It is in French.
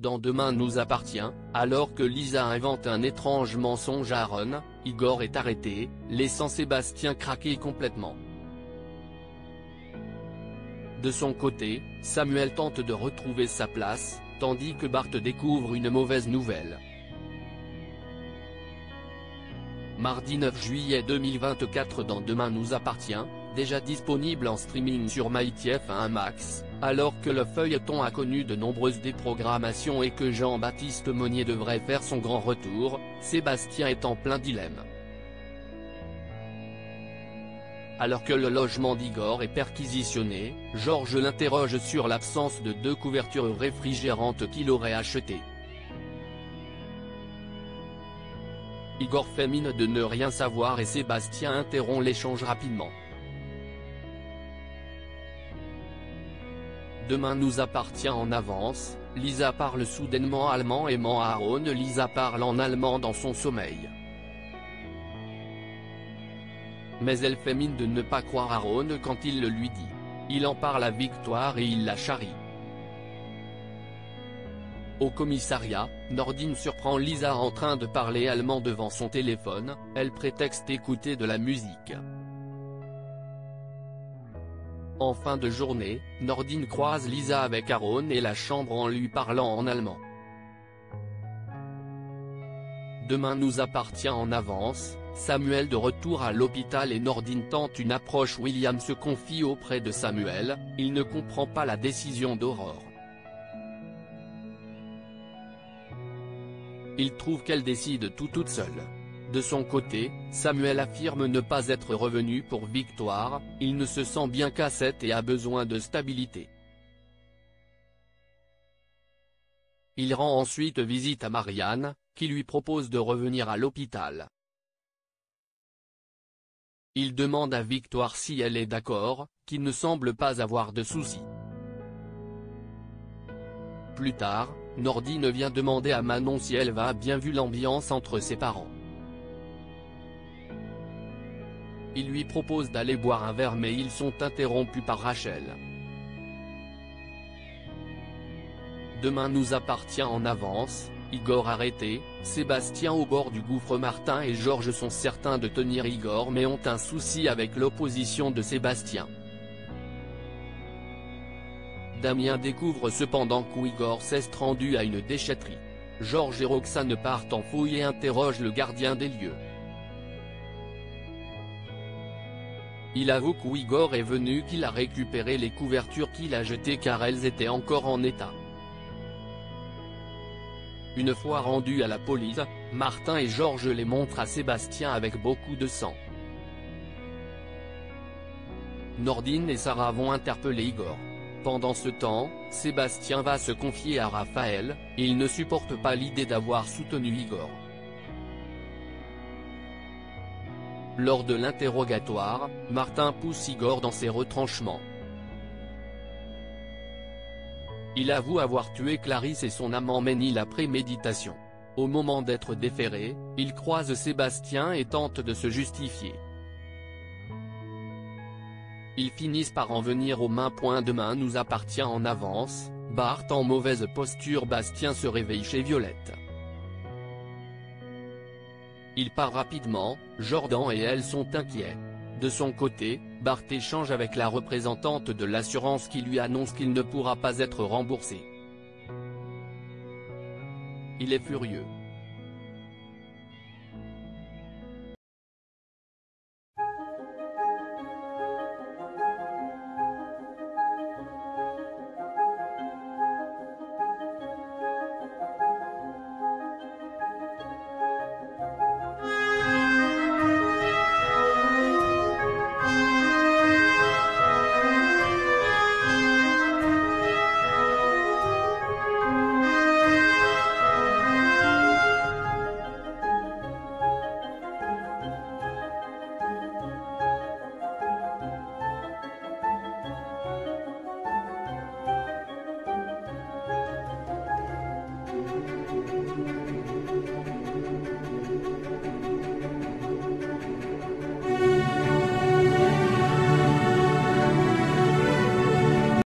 Dans Demain nous appartient, alors que Lisa invente un étrange mensonge à Aaron, Igor est arrêté, laissant Sébastien craquer complètement. De son côté, Samuel tente de retrouver sa place, tandis que Bart découvre une mauvaise nouvelle. Mardi 9 juillet 2024 dans Demain nous appartient, déjà disponible en streaming sur MyTF1 Max, alors que le feuilleton a connu de nombreuses déprogrammations et que Jean-Baptiste Monnier devrait faire son grand retour, Sébastien est en plein dilemme. Alors que le logement d'Igor est perquisitionné, Georges l'interroge sur l'absence de 2 couvertures réfrigérantes qu'il aurait achetées. Igor fait mine de ne rien savoir et Sébastien interrompt l'échange rapidement. Demain nous appartient en avance, Lisa parle soudainement allemand et ment à Aaron. Lisa parle en allemand dans son sommeil. Mais elle fait mine de ne pas croire Aaron quand il le lui dit. Il en parle à Victoire et il la charrie. Au commissariat, Nordine surprend Lisa en train de parler allemand devant son téléphone, elle prétexte écouter de la musique. En fin de journée, Nordine croise Lisa avec Aaron et la chambre en lui parlant en allemand. Demain nous appartient en avance, Samuel de retour à l'hôpital et Nordine tente une approche. William se confie auprès de Samuel, il ne comprend pas la décision d'Aurore. Il trouve qu'elle décide tout toute seule. De son côté, Samuel affirme ne pas être revenu pour Victoire, il ne se sent bien qu'à 7 et a besoin de stabilité. Il rend ensuite visite à Marianne, qui lui propose de revenir à l'hôpital. Il demande à Victoire si elle est d'accord, qui ne semble pas avoir de soucis. Plus tard, Nordine vient demander à Manon si elle va bien vu l'ambiance entre ses parents. Il lui propose d'aller boire un verre mais ils sont interrompus par Rachel. Demain nous appartient en avance, Igor arrêté, Sébastien au bord du gouffre. Martin et Georges sont certains de tenir Igor mais ont un souci avec l'opposition de Sébastien. Damien découvre cependant qu'Igor s'est rendu à une déchetterie. Georges et Roxane partent en fouille et interrogent le gardien des lieux. Il avoue qu'Igor est venu, qu'il a récupéré les couvertures qu'il a jetées car elles étaient encore en état. Une fois rendus à la police, Martin et Georges les montrent à Sébastien avec beaucoup de sang. Nordine et Sarah vont interpeller Igor. Pendant ce temps, Sébastien va se confier à Raphaël, il ne supporte pas l'idée d'avoir soutenu Igor. Lors de l'interrogatoire, Martin pousse Igor dans ses retranchements. Il avoue avoir tué Clarisse et son amant mais nie la préméditation. Au moment d'être déféré, il croise Sébastien et tente de se justifier. Ils finissent par en venir aux mains. Demain nous appartient en avance, Bart en mauvaise posture. Bastien se réveille chez Violette. Il part rapidement, Jordan et elle sont inquiets. De son côté, Bart échange avec la représentante de l'assurance qui lui annonce qu'il ne pourra pas être remboursé. Il est furieux.